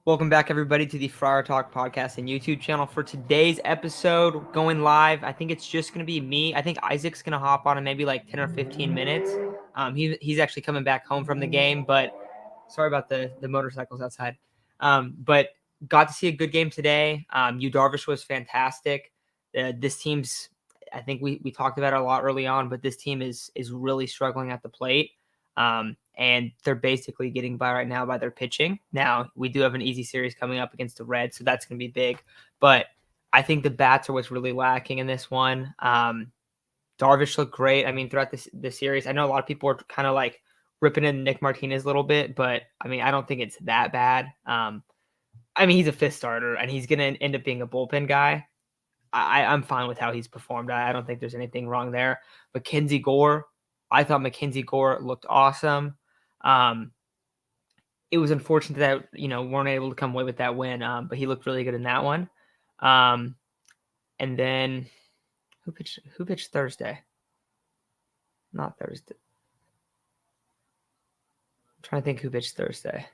Welcome back, everybody, to the Friar Talk podcast and YouTube channel. For today's episode, going live, I think it's just going to be me. I think Isaac's going to hop on in maybe like 10 or 15 minutes. He's actually coming back home from the game, but sorry about the motorcycles outside. But got to see a good game today. Yu Darvish was fantastic. This team's, I think we talked about it a lot early on, but this team is really struggling at the plate. And they're basically getting by right now by their pitching. Now, we do have an easy series coming up against the Reds, so that's going to be big. But I think the bats are what's really lacking in this one. Darvish looked great. I mean, throughout the series, I know a lot of people are kind of like ripping in Nick Martinez a little bit, but I mean, I don't think it's that bad. I mean, he's a fifth starter, and he's going to end up being a bullpen guy. I'm fine with how he's performed. I don't think there's anything wrong there. Mackenzie Gore, I thought Mackenzie Gore looked awesome. It was unfortunate that, weren't able to come away with that win, but he looked really good in that one. And then who pitched Thursday? Not Thursday. I'm trying to think who pitched Thursday.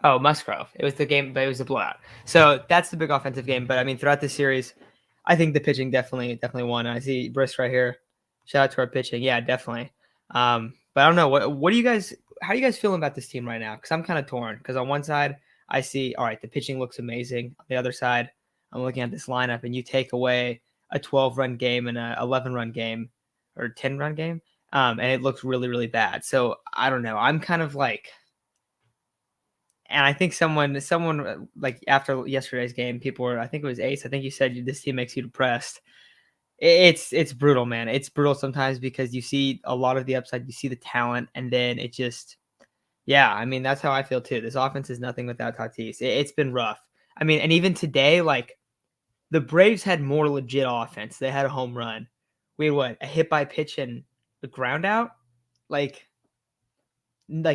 Oh, Musgrove. It was the game, but it was a blowout. So that's the big offensive game. But I mean, throughout the series, I think the pitching definitely won. I see Brisk right here. Shout out to our pitching. Yeah, definitely. But I don't know. What do you guys? How are you guys feeling about this team right now? Because I'm kind of torn. Because on one side, I see, all right, the pitching looks amazing. On the other side, I'm looking at this lineup, and you take away a 12-run game and a 11-run game or 10-run game, and it looks really, really bad. So I don't know. I'm kind of like. And I think someone like after yesterday's game, people were, I think it was Ace, I think you said this team makes you depressed. It's brutal, man. It's brutal sometimes because you see a lot of the upside, you see the talent, and then it just, yeah, I mean, that's how I feel too. This offense is nothing without Tatis. It's been rough. I mean, and even today, like, the Braves had more legit offense. They had a home run. We had what? A hit by pitch and a ground out? Like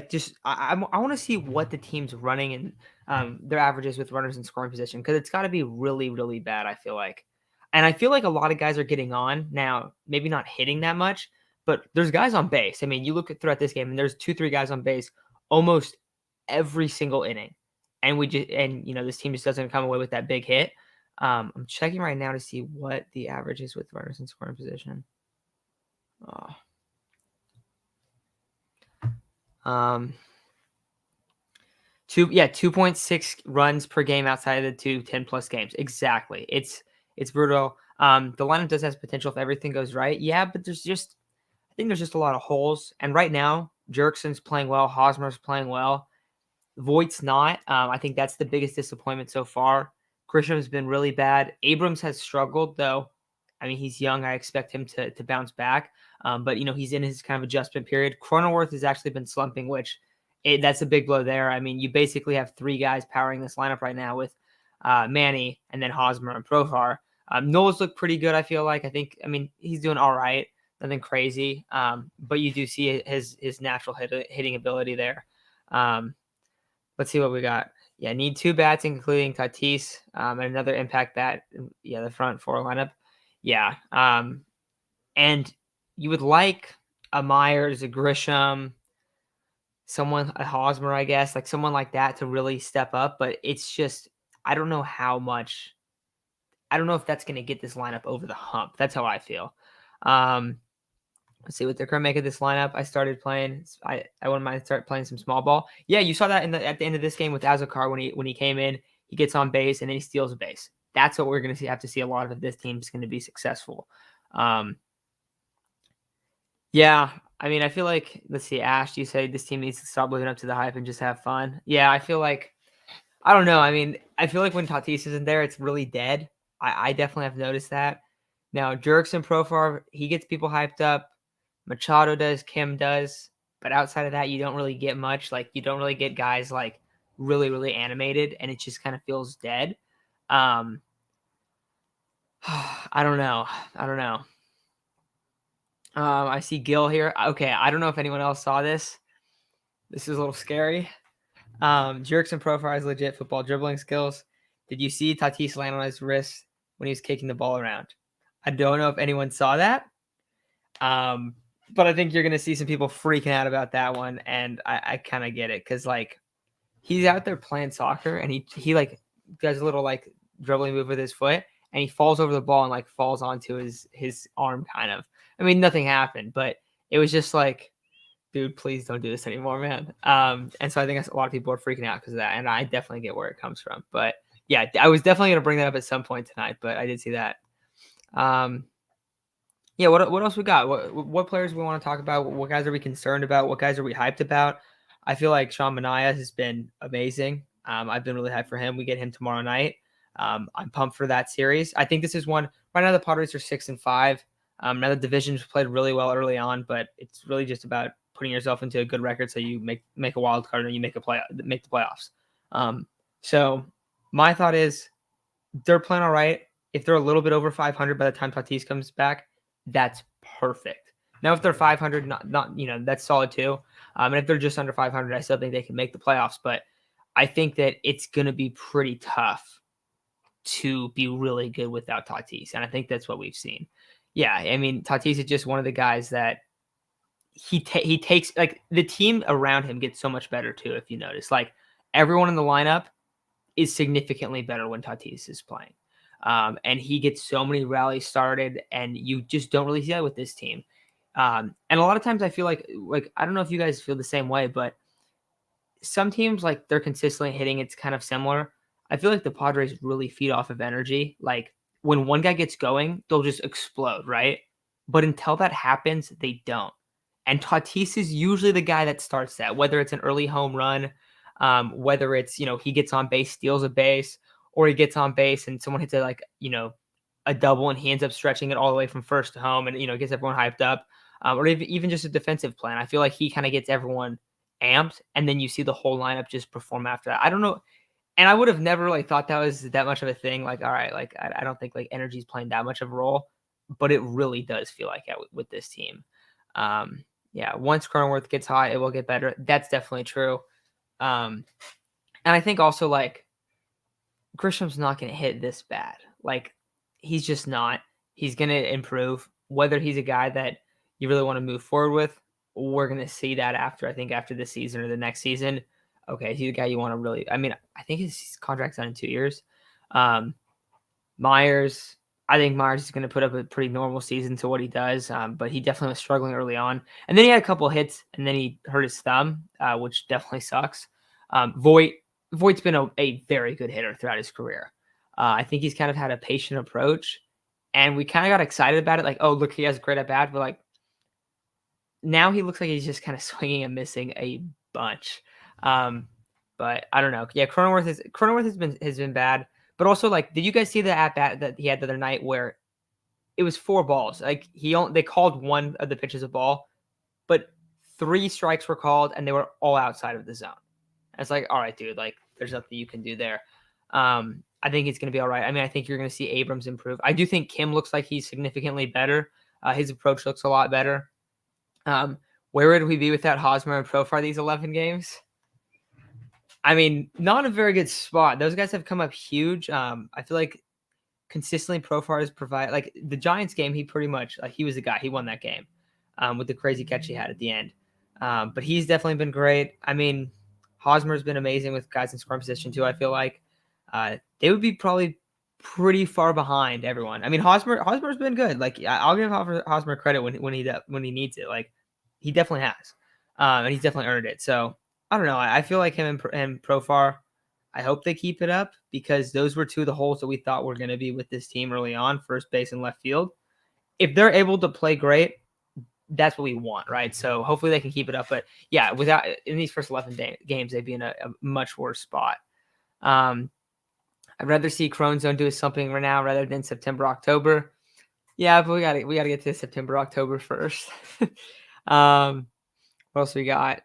just I want to see what the team's running and their averages with runners in scoring position, because it's got to be really, really bad, I feel like. And I feel like a lot of guys are getting on now, maybe not hitting that much, but there's guys on base. I mean, you look at throughout this game and there's 2-3 guys on base almost every single inning. And this team just doesn't come away with that big hit. I'm checking right now to see what the average is with runners in scoring position. 2.6 runs per game outside of the 10+ games. Exactly. It's brutal. The lineup does have potential if everything goes right. Yeah, but I think there's just a lot of holes. And right now, Jerkson's playing well. Hosmer's playing well. Voigt's not. I think that's the biggest disappointment so far. Grisham's been really bad. Abrams has struggled, though. I mean, he's young. I expect him to bounce back. But, he's in his kind of adjustment period. Cronenworth has actually been slumping, which that's a big blow there. I mean, you basically have 3 guys powering this lineup right now with Manny and then Hosmer and Profar. Noah's looked pretty good, I feel like. I mean, he's doing all right. Nothing crazy. But you do see his natural hitting ability there. Let's see what we got. Yeah, need 2 bats, including Tatis, and another impact bat. Yeah, the front 4 lineup. Yeah. And you would like a Myers, a Grisham, a Hosmer, I guess, like someone like that to really step up. But it's just, I don't know how much. I don't know if that's going to get this lineup over the hump. That's how I feel. Let's see what they're going to make of this lineup. I started playing. I wouldn't mind to start playing some small ball. Yeah, you saw that at the end of this game with Azokar when he came in. He gets on base and then he steals a base. That's what we're going to have to see a lot of if this team's going to be successful. Yeah, I mean, I feel like, let's see, Ash, you say this team needs to stop living up to the hype and just have fun. Yeah, I feel like, I don't know. I mean, I feel like when Tatis isn't there, it's really dead. I definitely have noticed that. Now, Jerks and Profar, he gets people hyped up. Machado does, Kim does. But outside of that, you don't really get much. Like, you don't really get guys, like, really, really animated, and it just kind of feels dead. I don't know. I see Gil here. Okay, I don't know if anyone else saw this. This is a little scary. Jerks and Profar's legit football dribbling skills. Did you see Tatis land on his wrist when he was kicking the ball around? I don't know if anyone saw that. But I think you're going to see some people freaking out about that one, and I kind of get it because, like, he's out there playing soccer, and he like does a little like dribbling move with his foot, and he falls over the ball and like falls onto his arm, kind of. I mean, nothing happened, but it was just like, dude, please don't do this anymore, man. And so I think a lot of people are freaking out because of that, and I definitely get where it comes from. But yeah, I was definitely gonna bring that up at some point tonight, but I did see that. Yeah, what else we got? What players we want to talk about? What guys are we concerned about? What guys are we hyped about? I feel like Sean Manaea has been amazing. I've been really hyped for him. We get him tomorrow night. I'm pumped for that series. I think this is one. Right now, the Padres are 6-5. Now the division's played really well early on, but it's really just about putting yourself into a good record so you make a wild card and you make the playoffs. So my thought is they're playing all right. If they're a little bit over 500 by the time Tatis comes back, that's perfect. Now, if they're 500, not that's solid too. And if they're just under 500, I still think they can make the playoffs. But I think that it's going to be pretty tough to be really good without Tatis, and I think that's what we've seen. Yeah, I mean, Tatis is just one of the guys that he takes, like, the team around him gets so much better too. If you notice, like, everyone in the lineup is significantly better when Tatis is playing. And he gets so many rallies started, and you just don't really see that with this team. And a lot of times I feel like I don't know if you guys feel the same way, but some teams, like, they're consistently hitting, it's kind of similar. I feel like the Padres really feed off of energy. Like, when one guy gets going, they'll just explode, right? But until that happens, they don't. And Tatis is usually the guy that starts that, whether it's an early home run, whether it's, he gets on base, steals a base, or he gets on base and someone hits a double and he ends up stretching it all the way from first to home and, gets everyone hyped up, or even just a defensive plan. I feel like he kind of gets everyone amped, and then you see the whole lineup just perform after that. I don't know. And I would have never really thought that was that much of a thing. Like, all right, like, I don't think like energy is playing that much of a role, but it really does feel like that with this team. Yeah, once Cronenworth gets hot, it will get better. That's definitely true. And I think also, like, Grisham's not going to hit this bad. Like, he's just not. He's going to improve. Whether he's a guy that you really want to move forward with, we're going to see that after this season or the next season. Okay, he's a guy you want to really – I mean, I think his contract's done in 2 years. Myers – I think Myers is going to put up a pretty normal season to what he does, but he definitely was struggling early on. And then he had a couple of hits, and then he hurt his thumb, which definitely sucks. Voigt's been a very good hitter throughout his career. I think he's kind of had a patient approach, and we kind of got excited about it. Like, oh, look, he has great at bat, but like now he looks like he's just kind of swinging and missing a bunch. But I don't know. Yeah, Cronenworth has been bad. But also, like, did you guys see the at bat that he had the other night where it was 4 balls? Like, they called one of the pitches a ball, but 3 strikes were called, and they were all outside of the zone. And it's like, all right, dude, like, there's nothing you can do there. I think it's going to be all right. I mean, I think you're going to see Abrams improve. I do think Kim looks like he's significantly better. His approach looks a lot better. Where would we be without Hosmer and Profar these 11 games? I mean, not a very good spot. Those guys have come up huge. I feel like consistently Profar has provided, like, the Giants game, he pretty much, like, he was the guy. He won that game with the crazy catch he had at the end. But he's definitely been great. I mean, Hosmer's been amazing with guys in scoring position too. I feel like they would be probably pretty far behind everyone. I mean, Hosmer's been good. Like, I'll give Hosmer credit when he needs it. Like, he definitely has, and he's definitely earned it. So I don't know. I feel like him and Profar, I hope they keep it up, because those were 2 of the holes that we thought were going to be with this team early on, first base and left field. If they're able to play great, that's what we want, right? So hopefully they can keep it up. But yeah, in these first 11 games, they'd be in a much worse spot. I'd rather see Crone Zone do something right now rather than September, October. Yeah, but we gotta get to September, October first. What else we got?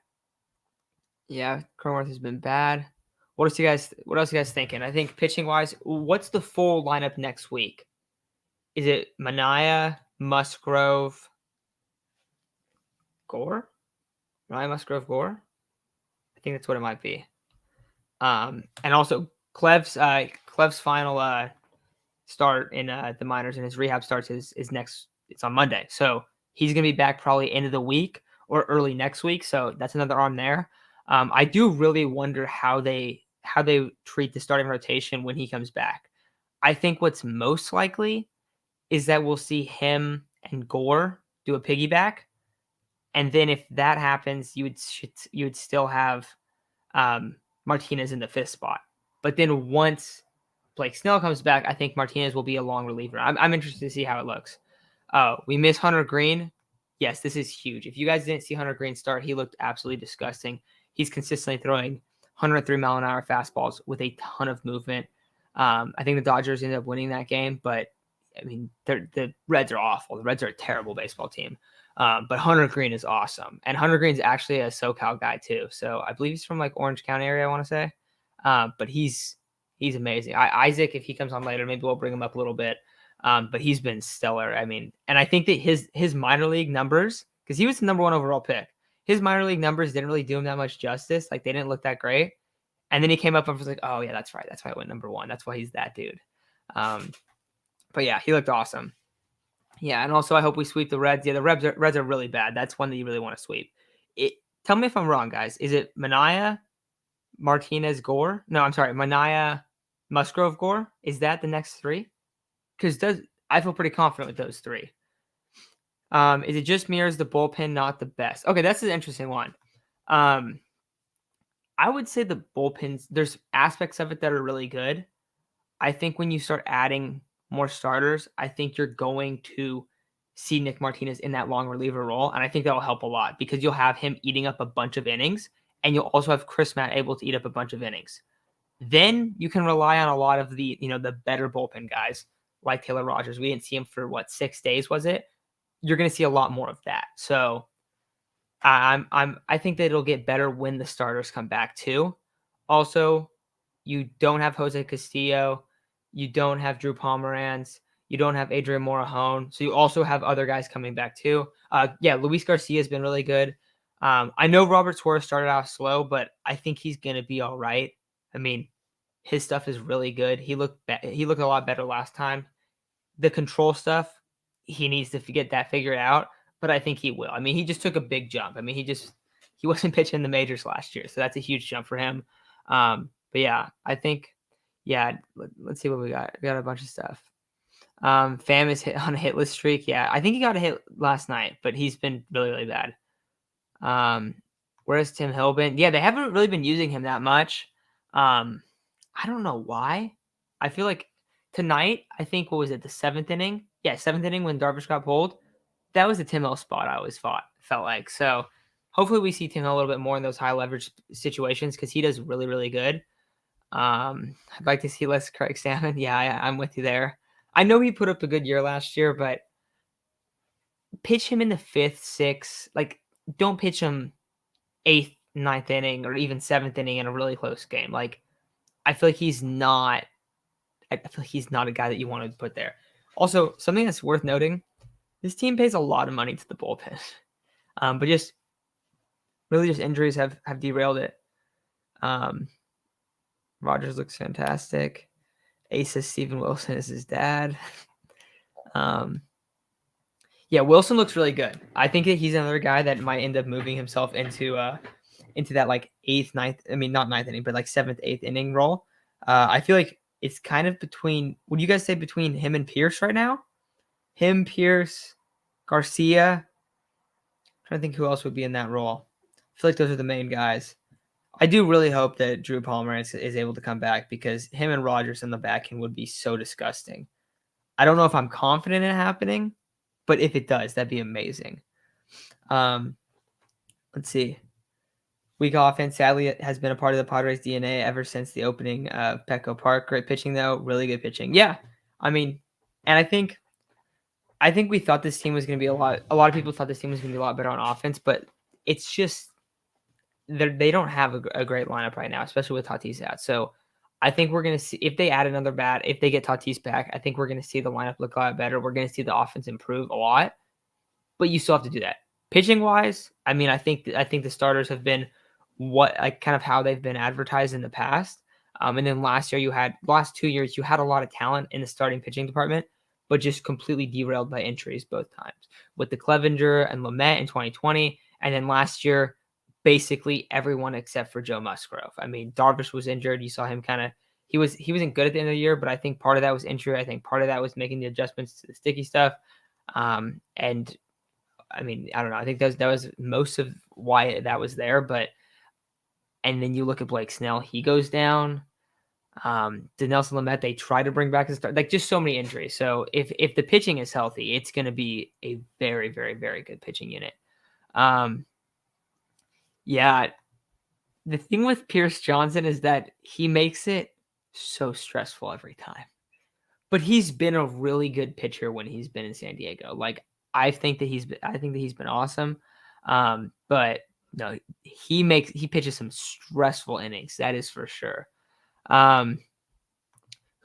Yeah, Cronenworth has been bad. What else you guys thinking? I think pitching wise, what's the full lineup next week? Is it Manaea, Musgrove, Gore? Manaea, Musgrove, Gore? I think that's what it might be. And also Clev's final start in the minors, and his rehab starts is next. It's on Monday, so he's gonna be back probably end of the week or early next week. So that's another arm there. I do really wonder how they treat the starting rotation when he comes back. I think what's most likely is that we'll see him and Gore do a piggyback, and then if that happens, you would still have Martinez in the fifth spot. But then once Blake Snell comes back, I think Martinez will be a long reliever. I'm interested to see how it looks. We miss Hunter Green. Yes, this is huge. If you guys didn't see Hunter Green start, he looked absolutely disgusting. He's consistently throwing 103-mile-an-hour fastballs with a ton of movement. I think the Dodgers ended up winning that game, but I mean, the Reds are awful. The Reds are a terrible baseball team. But Hunter Green is awesome. And Hunter Green's actually a SoCal guy too. So I believe he's from like Orange County area, I want to say. But he's amazing. Isaac, if he comes on later, maybe we'll bring him up a little bit. But he's been stellar. I mean, and I think that his minor league numbers, because he was the number 1 overall pick, his minor league numbers didn't really do him that much justice. Like they didn't look that great. And then he came up and was like, oh yeah, that's right. That's why I went number 1. That's why he's that dude. But yeah, he looked awesome. Yeah, and also I hope we sweep the Reds. Yeah, the Reds are really bad. That's one that you really want to sweep. Tell me if I'm wrong, guys. Is it Manaea, Martinez, Gore? No, I'm sorry, Manaea, Musgrove, Gore? Is that the next 3? Because I feel pretty confident with those 3. Is it just me or is the bullpen not the best? Okay, that's an interesting one. I would say the bullpens, there's aspects of it that are really good. I think when you start adding more starters, I think you're going to see Nick Martinez in that long reliever role. And I think that'll help a lot because you'll have him eating up a bunch of innings and you'll also have Chris Matt able to eat up a bunch of innings. Then you can rely on a lot of the better bullpen guys like Taylor Rogers. We didn't see him for 6 days, was it? You're going to see a lot more of that. So I think that it'll get better when the starters come back too. Also, you don't have Jose Castillo. You don't have Drew Pomeranz. You don't have Adrian Morejon. So you also have other guys coming back too. Luis Garcia has been really good. I know Robert Suarez started out slow, but I think he's going to be all right. I mean, his stuff is really good. He looked a lot better last time. The control stuff, he needs to get that figured out, but I think he will. I mean, he just took a big jump. I mean, he wasn't pitching in the majors last year, so that's a huge jump for him. But yeah, I think, let's see what we got. We got a bunch of stuff. Pham is on a hitless streak. Yeah, I think he got a hit last night, but he's been really, really bad. Where's Tim Hill been? Yeah, they haven't really been using him that much. I don't know why. I feel like tonight, I think, what was it, the 7th inning? Yeah, 7th inning when Darvish got pulled. That was the Tim Hill spot I always felt like. So hopefully we see Tim Hill a little bit more in those high leverage situations because he does really, really good. I'd like to see less Craig Stammen. Yeah, I'm with you there. I know he put up a good year last year, but pitch him in the 5th, 6th. Like, don't pitch him 8th, 9th inning or even 7th inning in a really close game. Like, I feel like he's not a guy that you want to put there. Also, something that's worth noting, this team pays a lot of money to the bullpen. But just injuries have derailed it. Rogers looks fantastic. Ace says Steven Wilson is his dad. Wilson looks really good. I think that he's another guy that might end up moving himself into that like 8th, 9th. I mean, not 9th inning, but like 7th, 8th inning role. I feel like it's kind of between. Would you guys say between him and Pierce right now? Him, Pierce, Garcia. I'm trying to think who else would be in that role. I feel like those are the main guys. I do really hope that Drew Pomeranz is able to come back because him and Rogers in the back end would be so disgusting. I don't know if I'm confident in it happening, but if it does, that'd be amazing. Let's see. Weak offense, sadly, has been a part of the Padres' DNA ever since the opening of Petco Park. Great pitching, though. Really good pitching. Yeah, I mean, and I think we thought this team was going to be a lot of people thought this team was going to be a lot better on offense, but it's just they don't have a great lineup right now, especially with Tatis out. So I think we're going to see if they add another bat, if they get Tatis back, I think we're going to see the lineup look a lot better. We're going to see the offense improve a lot, but you still have to do that. Pitching wise, I mean, I think the starters have been kind of how they've been advertised in the past. And then last 2 years, you had a lot of talent in the starting pitching department, but just completely derailed by injuries both times with the Clevenger and Lamet in 2020. And then last year, basically everyone except for Joe Musgrove. I mean, Darvish was injured. You saw him kind of he wasn't good at the end of the year, but I think part of that was injury. I think part of that was making the adjustments to the sticky stuff. And I mean, I don't know. I think that was most of why that was there. But and then you look at Blake Snell, he goes down. Dinelson Lamet, they try to bring back the start, like just so many injuries. So if the pitching is healthy, it's going to be a very, very, very good pitching unit. Yeah, the thing with Pierce Johnson is that he makes it so stressful every time. But he's been a really good pitcher when he's been in San Diego. Like I think that he's been awesome. But no, he pitches some stressful innings. That is for sure. Who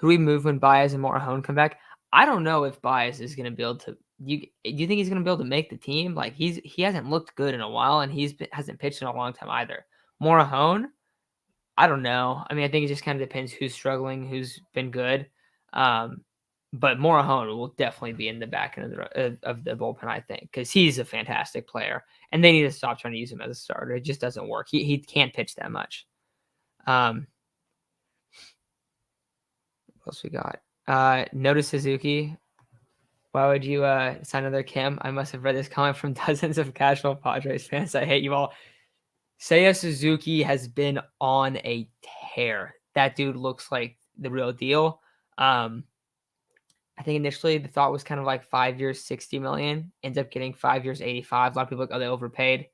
do we move when Baez and Morejon come back? I don't know if Baez is going to be able to. Do you think he's going to be able to make the team? Like he hasn't looked good in a while, and hasn't pitched in a long time either. Morejon, I don't know. I mean, I think it just kind of depends who's struggling, who's been good. But Morejon will definitely be in the back end of the bullpen, I think, because he's a fantastic player, and they need to stop trying to use him as a starter. It just doesn't work. He can't pitch that much. What else we got? Noda Suzuki. Why would you sign another Kim? I must have read this comment from dozens of casual Padres fans. I hate you all. Seiya Suzuki has been on a tear. That dude looks like the real deal. I think initially the thought was kind of like 5 years, 60 million. Ends up getting 5 years, 85. A lot of people are like, oh, they overpaid.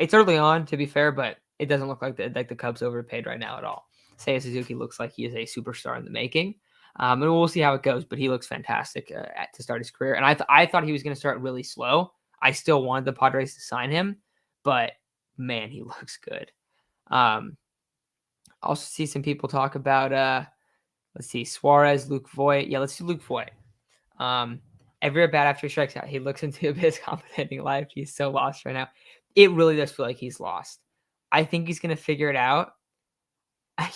It's early on, to be fair, but it doesn't look like the Cubs overpaid right now at all. Seiya Suzuki looks like he is a superstar in the making. And we'll see how it goes, but he looks fantastic to start his career. And I thought he was going to start really slow. I still wanted the Padres to sign him, but man, he looks good. Also see some people talk about, let's see, Suarez, Luke Voit. Yeah, let's do Luke Voit. Every at bat after he strikes out, he looks into his competent life. He's so lost right now. It really does feel like he's lost. I think he's going to figure it out.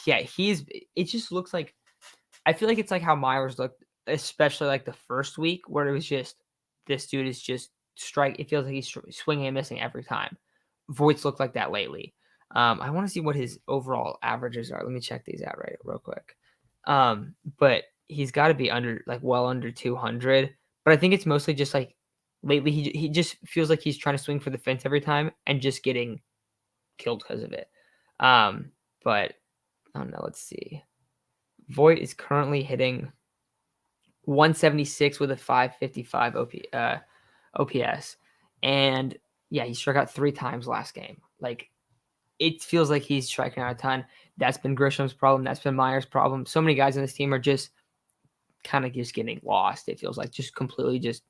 Yeah, it just looks like, I feel like it's like how Myers looked, especially like the first week where it was just, this dude is just it feels like he's swinging and missing every time. Voigt's looked like that lately. I want to see what his overall averages are. Let me check these out real quick. But he's got to be well under 200. But I think it's mostly just like lately he just feels like he's trying to swing for the fence every time and just getting killed because of it. But I don't know. Let's see. Voit is currently hitting 176 with a 555 OPS. And yeah, he struck out 3 times last game. Like, it feels like he's striking out a ton. That's been Grisham's problem. That's been Myers' problem. So many guys on this team are just kind of just getting lost. It feels like just completely just,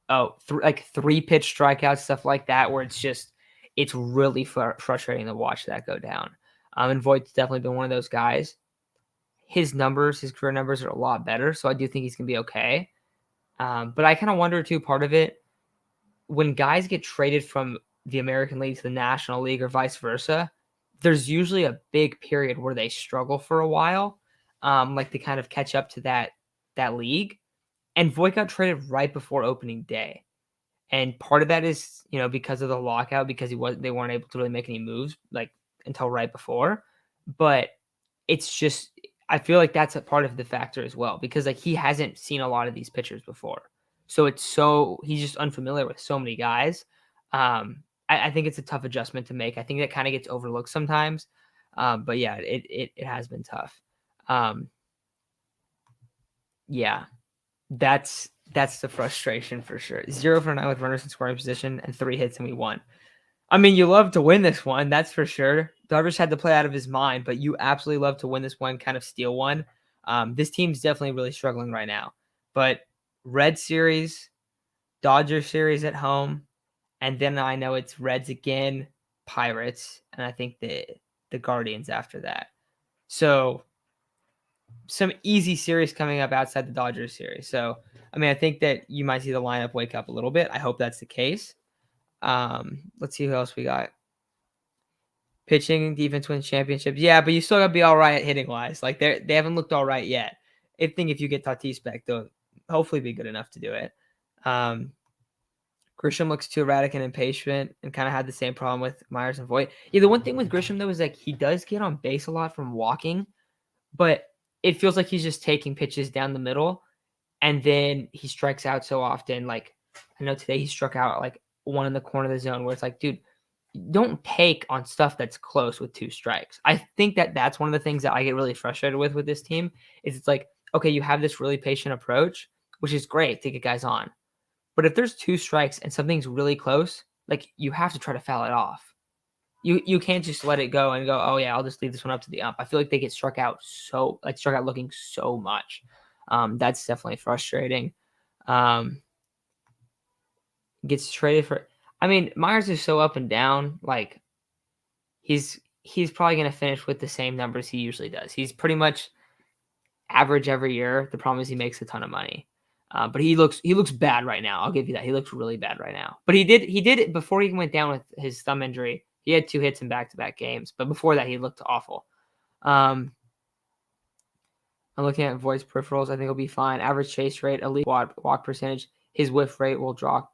3-pitch strikeouts, stuff like that, where it's really frustrating to watch that go down. And Voigt's definitely been one of those guys. His career numbers are a lot better, so I do think he's going to be okay. But I kind of wonder, too, part of it, when guys get traded from the American League to the National League or vice versa, there's usually a big period where they struggle for a while, like to kind of catch up to that league. And Voit got traded right before opening day. And part of that is, because of the lockout, because they weren't able to really make any moves like until right before. But it's just, I feel like that's a part of the factor as well, because like he hasn't seen a lot of these pitchers before. So he's just unfamiliar with so many guys. I think it's a tough adjustment to make. I think that kind of gets overlooked sometimes. But yeah, it has been tough. Yeah, that's the frustration for sure. 0 for 9 with runners in scoring position and 3 hits and we won. I mean, you love to win this one, that's for sure. Darvish had to play out of his mind, but you absolutely love to win this one, kind of steal one. This team's definitely really struggling right now. But Red Series, Dodger Series at home, and then I know it's Reds again, Pirates, and I think the Guardians after that. So some easy series coming up outside the Dodgers series. So, I mean, I think that you might see the lineup wake up a little bit. I hope that's the case. Let's see who else we got. Pitching, defense wins championships. Yeah, but you still got to be all right hitting wise. Like they haven't looked all right yet. I think if you get Tatis back, they'll hopefully be good enough to do it. Grisham looks too erratic and impatient, and kind of had the same problem with Myers and Voit. Yeah, the one thing with Grisham though is like he does get on base a lot from walking, but it feels like he's just taking pitches down the middle, and then he strikes out so often. Like I know today he struck out like one in the corner of the zone where it's like, dude, don't take on stuff that's close with 2 strikes. I think that that's one of the things that I get really frustrated with this team is it's like, okay, you have this really patient approach, which is great to get guys on. But if there's 2 strikes and something's really close, like you have to try to foul it off. You can't just let it go and go, oh yeah, I'll just leave this one up to the ump. I feel like they get struck out looking so much. That's definitely frustrating. Gets traded for. I mean, Myers is so up and down. Like he's probably going to finish with the same numbers he usually does. He's pretty much average every year. The problem is he makes a ton of money. But he looks bad right now. I'll give you that. He looks really bad right now. But he did it before he went down with his thumb injury. He had 2 hits in back-to-back games. But before that, he looked awful. I'm looking at voice peripherals. I think he'll be fine. Average chase rate, elite walk percentage. His whiff rate will drop.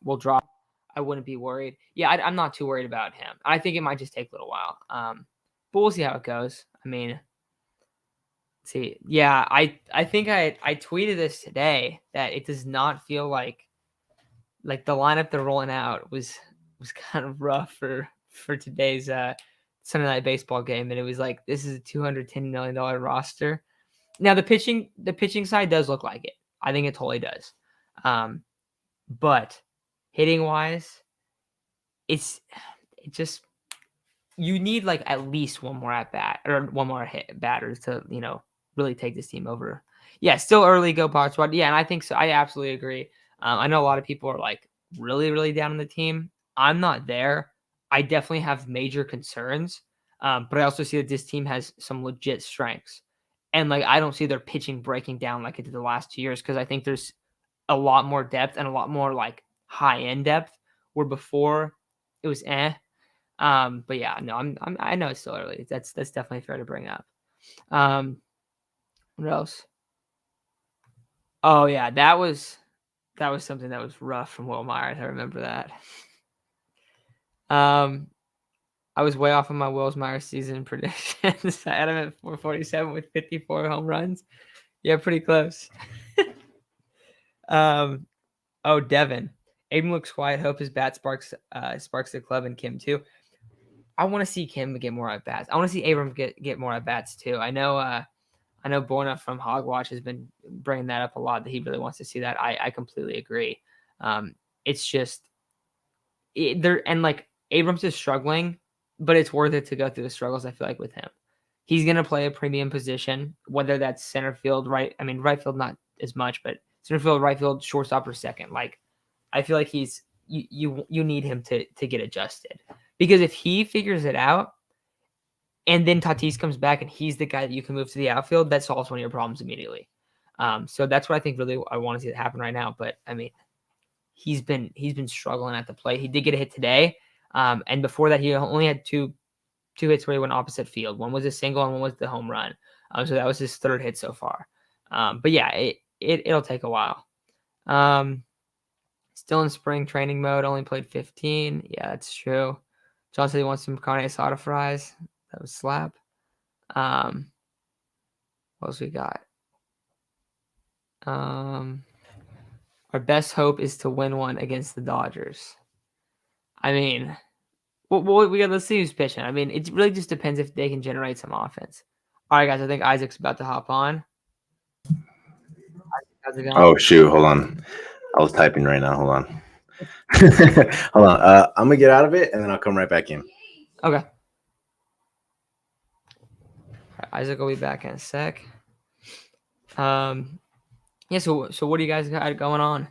I wouldn't be worried. Yeah, I'm not too worried about him. I think it might just take a little while. But we'll see how it goes. I mean, see, yeah, I think I tweeted this today that it does not feel like the lineup they're rolling out was kind of rough for today's Sunday Night Baseball game, and it was like this is a $210 million roster. Now the pitching side does look like it. I think it totally does. But hitting wise, it just you need like at least one more at bat or one more hit batter to really take this team over. Yeah, still early, go Power Squad. Yeah, and I think so. I absolutely agree. I know a lot of people are like really, really down on the team. I'm not there. I definitely have major concerns, but I also see that this team has some legit strengths. And like I don't see their pitching breaking down like it did the last 2 years because I think there's a lot more depth and a lot more like high end depth. Where before it was but yeah, no, I know it's still early. That's definitely fair to bring up. What else? Oh yeah, that was something that was rough from Will Myers. I remember that. I was way off on my Will Myers season predictions. I had him at 447 with 54 home runs. Yeah, pretty close. Oh, Devin. Aiden looks quiet. Hope his bat sparks the club, and Kim too. I want to see Kim get more at bats. I want to see Abram get more at bats too. I know Born Up from Hogwatch has been bringing that up a lot, that he really wants to see that. I completely agree. It's just and like Abrams is struggling, but it's worth it to go through the struggles. I feel like with him, he's gonna play a premium position, whether that's center field, right. I mean, right field not as much, but center field, right field, shortstop, or second. Like, I feel like you need him to get adjusted, because if he figures it out, and then Tatis comes back and he's the guy that you can move to the outfield, that solves one of your problems immediately. So that's what I think really I want to see that happen right now. But I mean, he's been struggling at the plate. He did get a hit today, and before that he only had two hits where he went opposite field. One was a single and one was the home run. So that was his 3rd hit so far. But yeah, it'll take a while. Still in spring training mode. Only played 15. Yeah, that's true. John said he wants some carne asada fries. That was slap. What else we got? Our best hope is to win one against the Dodgers. I mean, let's see who's pitching. I mean, it really just depends if they can generate some offense. All right, guys, I think Isaac's about to hop on. How's it going? Oh, shoot. Hold on. I was typing right now. Hold on. Hold on. I'm going to get out of it, and then I'll come right back in. Okay. Isaac will be back in a sec. Yeah, so what do you guys got going on?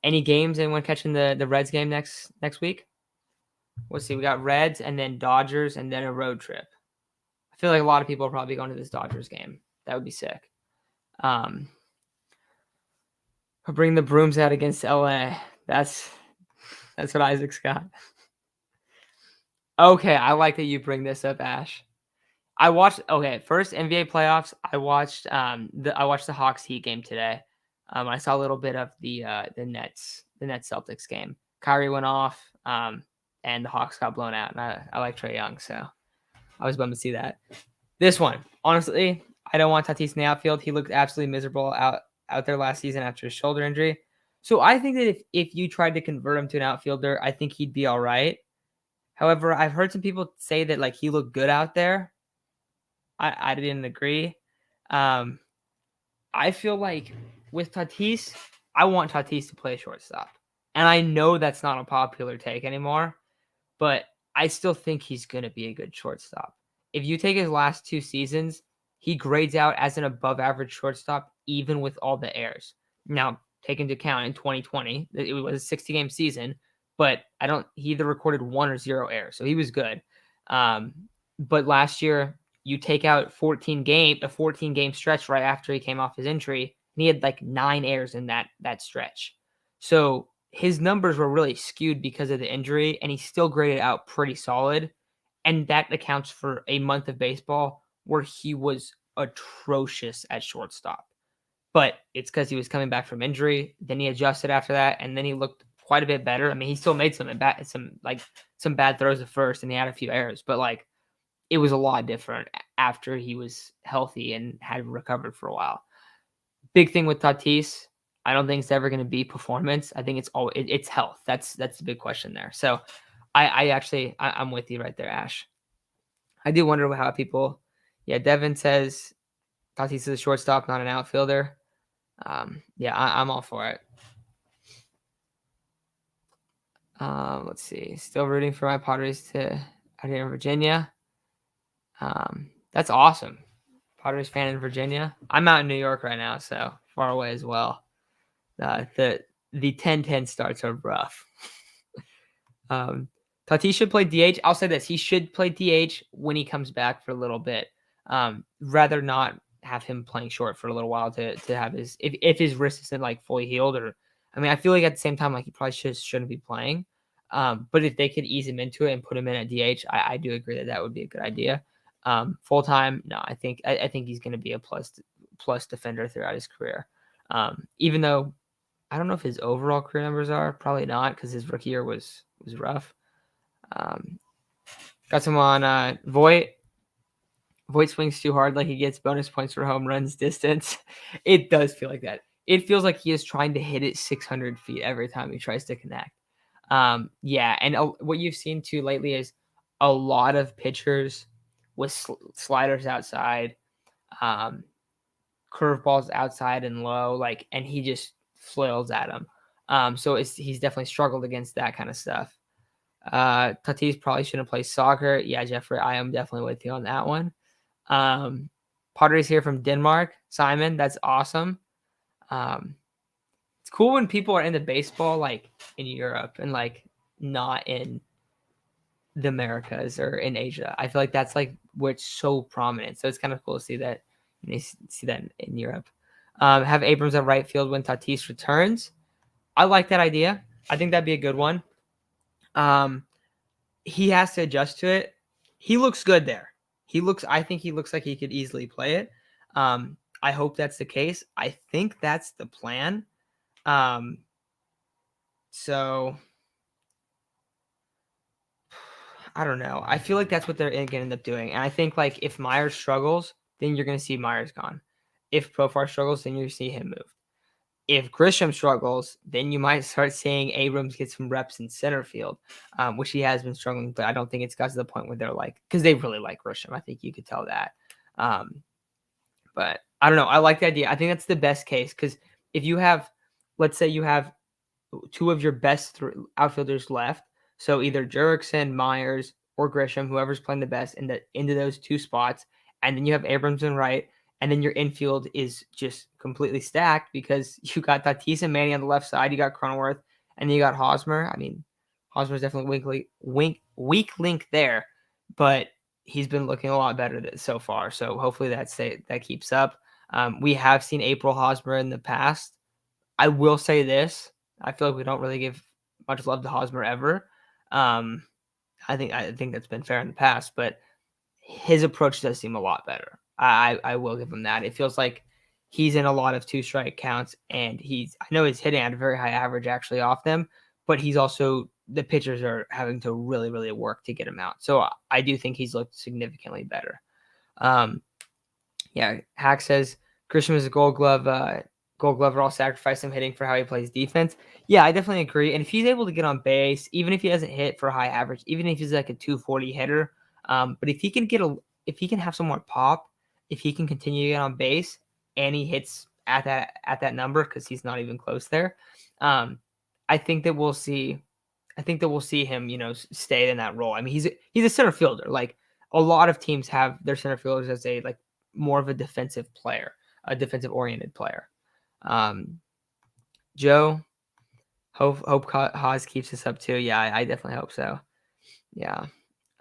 Any games? Anyone catching the Reds game next week? Let's see. We got Reds and then Dodgers and then a road trip. I feel like a lot of people are probably going to this Dodgers game. That would be sick. I'll bring the brooms out against LA. That's what Isaac's got. Okay, I like that you bring this up, Ash. I watched first NBA playoffs. I watched the Hawks Heat game today. I saw a little bit of the Nets Celtics game. Kyrie went off, and the Hawks got blown out. And I like Trae Young, so I was bummed to see that. This one, honestly, I don't want Tatis in the outfield. He looked absolutely miserable out there last season after his shoulder injury. So I think that if you tried to convert him to an outfielder, I think he'd be all right. However, I've heard some people say that like he looked good out there. I didn't agree. I feel like with Tatis, I want Tatis to play shortstop. And I know that's not a popular take anymore, but I still think he's going to be a good shortstop. If you take his last 2 seasons, he grades out as an above average shortstop, even with all the errors. Now, take into account in 2020, it was a 60-game season, but he either recorded 1 or 0 errors. So he was good. But last year, you take out a 14-game stretch right after he came off his injury, and he had like 9 errors in that stretch. So his numbers were really skewed because of the injury, and he still graded out pretty solid. And that accounts for a month of baseball where he was atrocious at shortstop. But it's because he was coming back from injury. Then he adjusted after that, and then he looked quite a bit better. I mean, he still made some bad throws at first, and he had a few errors, but like it was a lot different after he was healthy and had recovered for a while. Big thing with Tatis, I don't think it's ever going to be performance. I think it's health. That's the big question there. So I'm with you right there, Ash. I do wonder how people, Devin says Tatis is a shortstop, not an outfielder. I'm all for it. Let's see. Still rooting for my Padres to out here in Virginia. That's awesome. Padres fan in Virginia. I'm out in New York right now, so far away as well. The 10-10 starts are rough. Tatis should play DH. I'll say this. He should play DH when he comes back for a little bit. Rather not have him playing short for a little while to have if his wrist isn't like fully healed I feel like at the same time, like he probably shouldn't be playing. But if they could ease him into it and put him in at DH, I do agree that would be a good idea. Full time, no, I think he's going to be a plus defender throughout his career. Even though I don't know if his overall career numbers are, probably not, because his rookie year was rough. Got some on Voit. Voit swings too hard, like he gets bonus points for home runs distance. It does feel like that. It feels like he is trying to hit it 600 feet every time he tries to connect. And what you've seen too lately is a lot of pitchers with sliders outside, curveballs outside and low, and he just flails at them. So he's definitely struggled against that kind of stuff. Tatis probably shouldn't play soccer. Yeah, Jeffrey, I am definitely with you on that one. Padres here from Denmark. Simon, that's awesome. It's cool when people are into baseball like in Europe and like not in the Americas or in Asia. I feel like that's like where it's so prominent. So it's kind of cool to see that in Europe. Have Abrams at right field when Tatis returns. I like that idea. I think that'd be a good one. He has to adjust to it. He looks good there. I think he looks like he could easily play it. I hope that's the case. I think that's the plan. So I don't know. I feel like that's what they're going to end up doing. And I think like if Myers struggles, then you're going to see Myers gone. If Profar struggles, then you see him moved. If Grisham struggles, then you might start seeing Abrams get some reps in center field, which he has been struggling, but I don't think it's got to the point where they're like, because they really like Grisham. I think you could tell that. But I don't know. I like the idea. I think that's the best case because if you have, let's say you have 2 of your best outfielders left, so either Jurickson, Myers, or Grisham, whoever's playing the best into those 2 spots, and then you have Abrams and right, and then your infield is just completely stacked because you got Tatis and Manny on the left side, you got Cronenworth, and then you got Hosmer. I mean, Hosmer's definitely weak link there, but he's been looking a lot better so far. So hopefully that keeps up. We have seen April Hosmer in the past. I will say this. I feel like we don't really give much love to Hosmer ever. I think that's been fair in the past, but his approach does seem a lot better. I will give him that. It feels like he's in a lot of 2-strike counts, and I know he's hitting at a very high average actually off them, but he's also the pitchers are having to really, really work to get him out. So I do think he's looked significantly better. Yeah, Hack says Christian was a Gold Glover. I'll sacrifice him hitting for how he plays defense. Yeah, I definitely agree. And if he's able to get on base, even if he doesn't hit for a high average, even if he's like a 240 hitter, but if he can have some more pop, if he can continue to get on base and he hits at that number because he's not even close there, I think that we'll see. I think that we'll see him, stay in that role. I mean, he's a center fielder. Like a lot of teams have their center fielders as a like more of a defensive player, a defensive oriented player. Joe, hope Haas keeps this up too. Yeah, I definitely hope so. Yeah.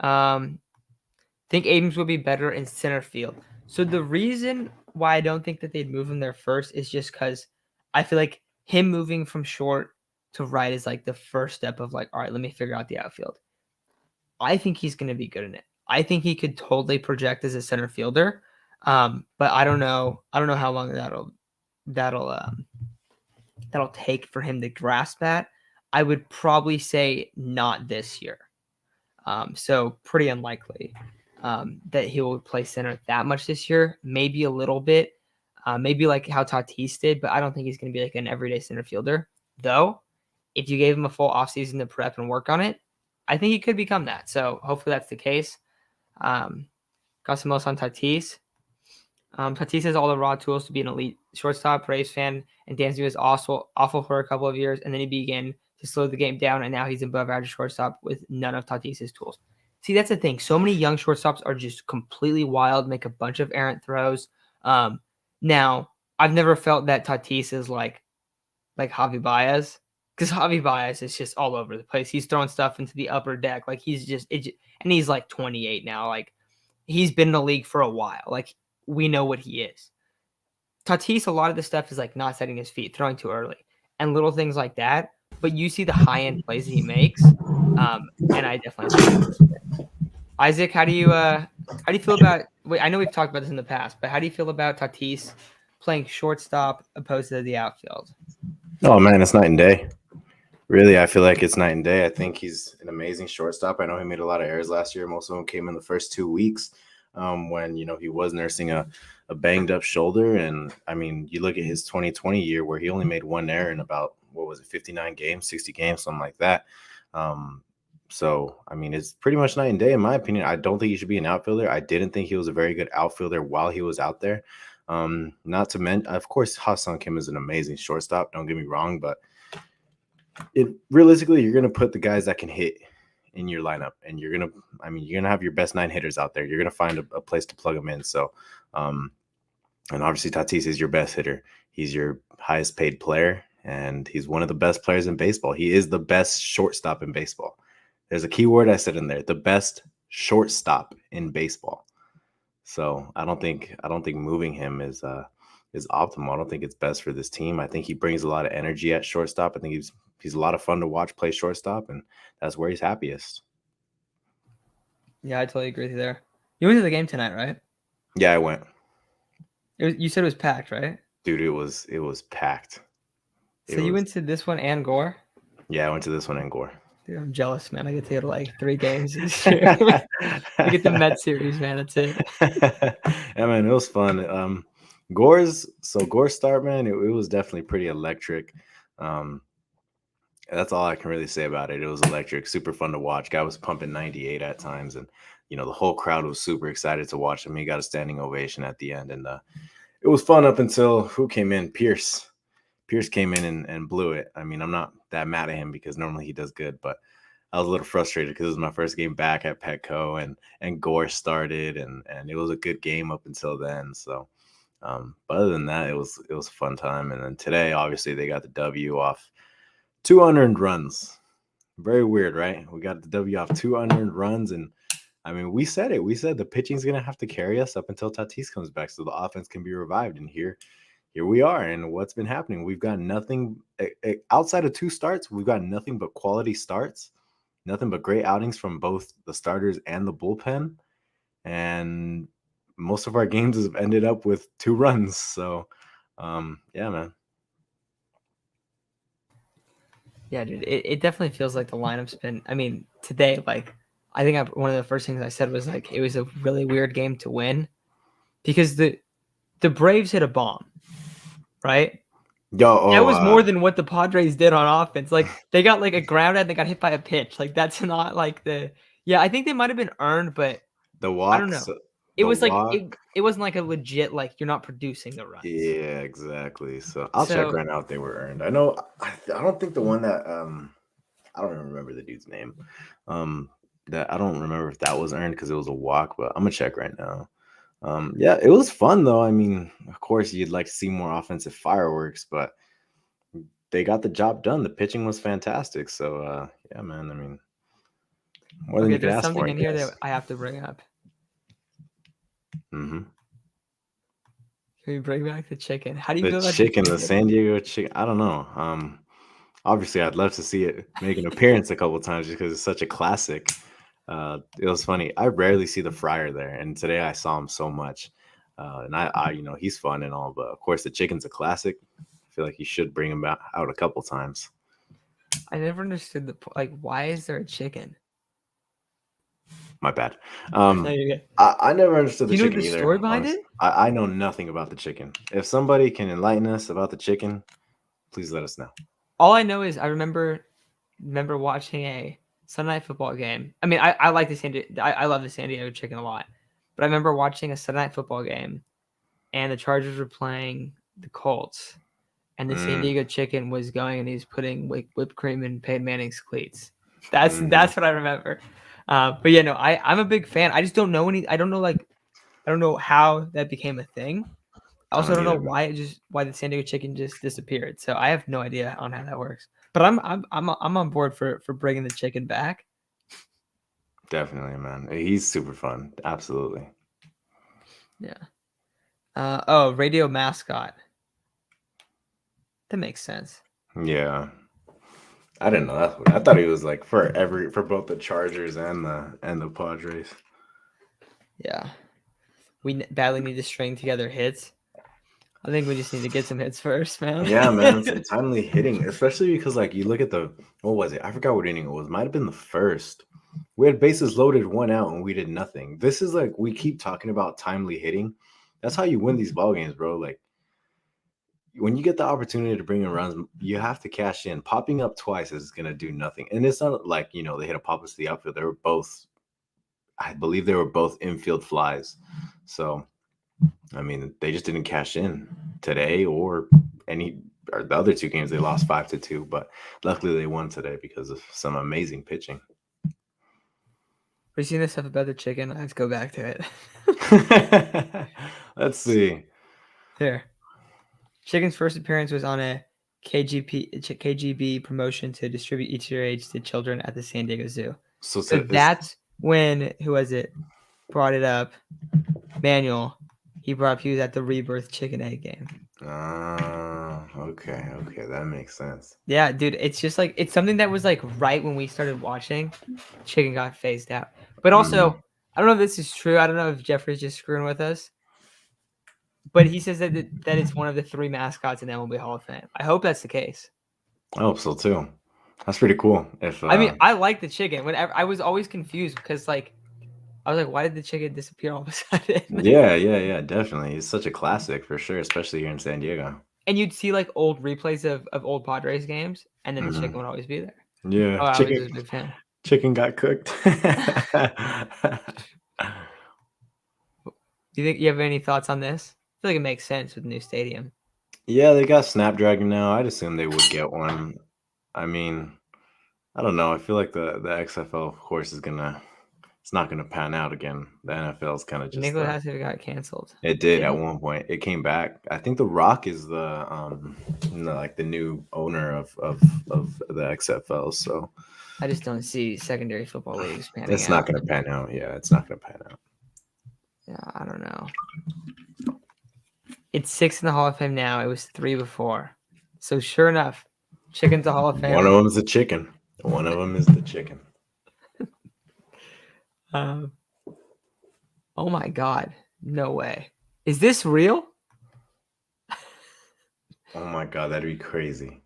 Think Abrams would be better in center field. So the reason why I don't think that they'd move him there first is just because I feel like him moving from short to right is like the first step of like, all right, let me figure out the outfield. I think he's going to be good in it. I think he could totally project as a center fielder. But I don't know. I don't know how long that'll take for him to grasp that. I would probably say not this year. So pretty unlikely that he will play center that much this year. Maybe a little bit, maybe like how Tatis did, but I don't think he's going to be like an everyday center fielder. Though, if you gave him a full offseason to prep and work on it, I think he could become that. So hopefully that's the case. Got some else on Tatis. Tatis has all the raw tools to be an elite shortstop. Braves fan, and Dansby was awful for a couple of years, and then he began to slow the game down, and now he's above average shortstop with none of Tatis's tools. See, that's the thing. So many young shortstops are just completely wild, make a bunch of errant throws. Now, I've never felt that Tatis is like Javi Baez, because Javi Baez is just all over the place. He's throwing stuff into the upper deck. Like and he's like 28 now. Like he's been in the league for a while. Like we know what he is. Tatis, a lot of the stuff is like not setting his feet, throwing too early, and little things like that. But you see the high end plays that he makes, and I definitely think he's good. Isaac, how do you feel about? Wait, I know we've talked about this in the past, but how do you feel about Tatis playing shortstop opposed to the outfield? Oh man, it's night and day. Really, I feel like it's night and day. I think he's an amazing shortstop. I know he made a lot of errors last year. Most of them came in the first 2 weeks when he was nursing a banged up shoulder. And I mean, you look at his 2020 year where he only made one error in about 59 games, 60 games, something like that. So I mean, it's pretty much night and day in my opinion. I don't think he should be an outfielder. I didn't think he was a very good outfielder while he was out there. Not to mention, of course, Ha-Seong Kim is an amazing shortstop. Don't get me wrong, but realistically, you're going to put the guys that can hit in your lineup, and you're going to have your best 9 hitters out there. You're going to find a place to plug them in. So, and obviously Tatis is your best hitter. He's your highest paid player, and he's one of the best players in baseball. He is the best shortstop in baseball. There's a key word I said in there, the best shortstop in baseball. So I don't think moving him is optimal. I don't think it's best for this team. I think he brings a lot of energy at shortstop. I think he's a lot of fun to watch play shortstop, and that's where he's happiest. Yeah, I totally agree with you there. You went to the game tonight, right? Yeah, I went. You said it was packed, right? Dude, it was packed. So you went to this one and Gore? Yeah, I went to this one and Gore. Dude, I'm jealous, man. I get to go to like 3 games this year. I get the Met series, man. That's it. Yeah, man, it was fun. Gore's start, man, it was definitely pretty electric. That's all I can really say about it. It was electric, super fun to watch. Guy was pumping 98 at times, and the whole crowd was super excited to watch him. He got a standing ovation at the end, and it was fun up until who came in? Pierce. Pierce came in and blew it. I mean, I'm not that mad at him because normally he does good, but I was a little frustrated because it was my first game back at Petco, and Gore started, and it was a good game up until then. So, but other than that, it was a fun time. And then today, obviously, they got the W off 2 unearned runs. Very weird, right? We got the W off 2 unearned runs, and I mean, we said it. We said the pitching's gonna have to carry us up until Tatis comes back, so the offense can be revived. And here we are. And what's been happening? We've got nothing outside of 2 starts. We've got nothing but quality starts, nothing but great outings from both the starters and the bullpen. And most of our games have ended up with 2 runs. So, yeah, man. Yeah, dude, it definitely feels like the lineup's been. I mean, today, like, I think one of the first things I said was like it was a really weird game to win because the Braves hit a bomb, right? Yo, That was more than what the Padres did on offense. Like they got like a ground out and they got hit by a pitch. Like that's not like the yeah. I think they might have been earned, but the I don't know. walks, It the was like walk. it wasn't like a legit like you're not producing the runs. Yeah, exactly. So I'll check So right now if they were earned. I know. I don't think the one that I don't even remember the dude's name. That I don't remember if that was earned because it was a walk, but I'm gonna check right now. Yeah, it was fun though. I mean, of course, you'd like to see more offensive fireworks, but they got the job done. The pitching was fantastic. So, yeah, man. I mean, more than okay, you could there's ask for, something I in here guess. that I have to bring up. Hmm. Can we bring back the chicken? How do you The feel about the chicken, the chicken? San Diego chicken. I don't know. Obviously, I'd love to see it make an appearance a couple times just because it's such a classic. It was funny. I rarely see the fryer there, and today I saw him so much. And he's fun and all, but of course, the chicken's a classic. I feel like you should bring him out a couple times. I never understood like why is there a chicken? My bad. No, you're good. I never understood Do the you know chicken the either. story behind Honestly, it? I know nothing about the chicken. If somebody can enlighten us about the chicken, please let us know. All I know is I remember watching a Sunday night football game. I mean, I like the I love the San Diego chicken a lot, but I remember watching a Sunday night football game, and the Chargers were playing the Colts, and the San Mm, Diego chicken was going and he was putting whipped cream in Peyton Manning's cleats. That's mhm. that's what I remember. But yeah, no, I'm a big fan. I just don't know any. I don't know I don't know how that became a thing. I I also don't don't know either. why the San Diego chicken just disappeared. So I have no idea on how that works. But I'm on board for bringing the chicken back. Definitely, man. He's super fun. Absolutely. Yeah. Oh, radio mascot. That makes sense. Yeah. I didn't know that's what I thought he was like for both the Chargers and the Padres. Yeah. We badly need to string together hits. I think we just need to get some hits first, man. Yeah, man, some timely hitting, especially because like you look at the what was it? I forgot what inning it was. Might have been the first. We had bases loaded, one out, and we did nothing. This is like we keep talking about timely hitting. That's how you win these ball games, bro. Like when you get the opportunity to bring in runs, you have to cash in. Popping up twice is gonna do nothing. And it's not like they hit a pop us to the outfield. They were both, I believe they were both infield flies. So I mean, they just didn't cash in today or the other two games they lost 5-2, but luckily they won today because of some amazing pitching. We've seen this stuff about the chicken. Let's go back to it. Let's see. Here. Chicken's first appearance was on a KGB promotion to distribute Easter eggs to children at the San Diego Zoo. So So that's when who was it brought it up? Manuel. He was at the Rebirth chicken egg game. Okay, that makes sense. Yeah, dude, it's just like it's something that was like right when we started watching. Chicken got phased out, but Mhm. also I don't know if this is true. I don't know if Jeffrey's just screwing with us, but he says that it's one of the 3 mascots in MLB Hall of Fame. I hope that's the case. I hope so too. That's pretty cool. If I mean, I like the chicken. Whenever I was always confused because like I was like, why did the chicken disappear all of a sudden? yeah, definitely. It's such a classic for sure, especially here in San Diego. And you'd see like old replays of old Padres games, and then the chicken Mhm. would always be there. Yeah, Oh, I was just a big fan. chicken got cooked. Do you think you have any thoughts on this? I feel like it makes sense with the new stadium. Yeah, they got Snapdragon now. I'd assume they would get one. I mean, I don't know. I feel like the XFL, of course, it's not gonna pan out again. The NFL is kind of just Nicola has got canceled. it did Did at it? one point. It came back. I think The Rock is like the new owner of the XFL. So I just don't see secondary football leagues panning it's not out. gonna pan out. Yeah, it's not gonna pan out. Yeah, I don't know. It's 6 in the Hall of Fame now. It was 3 before. So sure enough, Chicken's a Hall of One of Famer. them is the chicken. One of them is the chicken. Um, oh my God. No way. Is this real? Oh my god, that'd be crazy.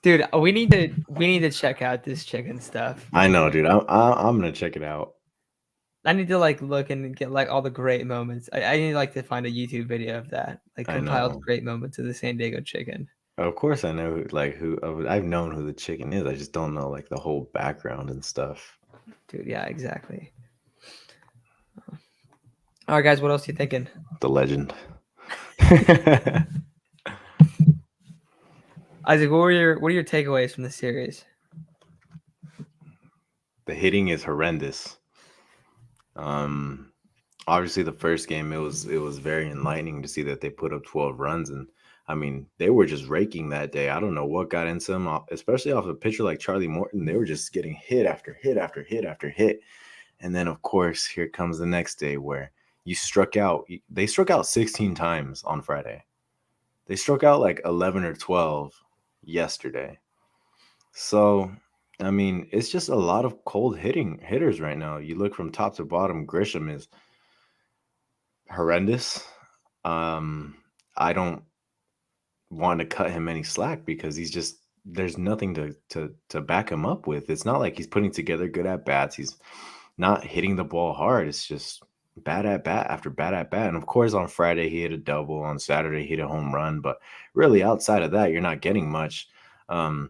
Dude, we need to check out this chicken stuff. I know, dude. I'm gonna check it out. I need to like look and get like all the great moments. I need like to find a YouTube video of that, like I compiled know. great moments of the San Diego chicken. Of course, I know who I've known who the chicken is. I just don't know like the whole background and stuff. Dude, yeah, exactly. All right, guys, what else are you thinking? The legend. Isaac, what are your takeaways from the series? The hitting is horrendous. Obviously the first game it was very enlightening to see that they put up 12 runs, and I mean they were just raking that day. I don't know what got into them, especially off a pitcher like Charlie Morton. They were just getting hit after hit after hit after hit. And then of course here comes the next day where they struck out 16 times on Friday. They struck out like 11 or 12 yesterday. So, I mean, it's just a lot of cold hitters right now. You look from top to bottom, Grisham is horrendous. I don't want to cut him any slack because there's nothing to back him up with. It's not like he's putting together good at bats. He's not hitting the ball hard. It's just bad at bat after bad at bat. And of course, on Friday he hit a double. On Saturday he hit a home run. But really, outside of that, you're not getting much. Then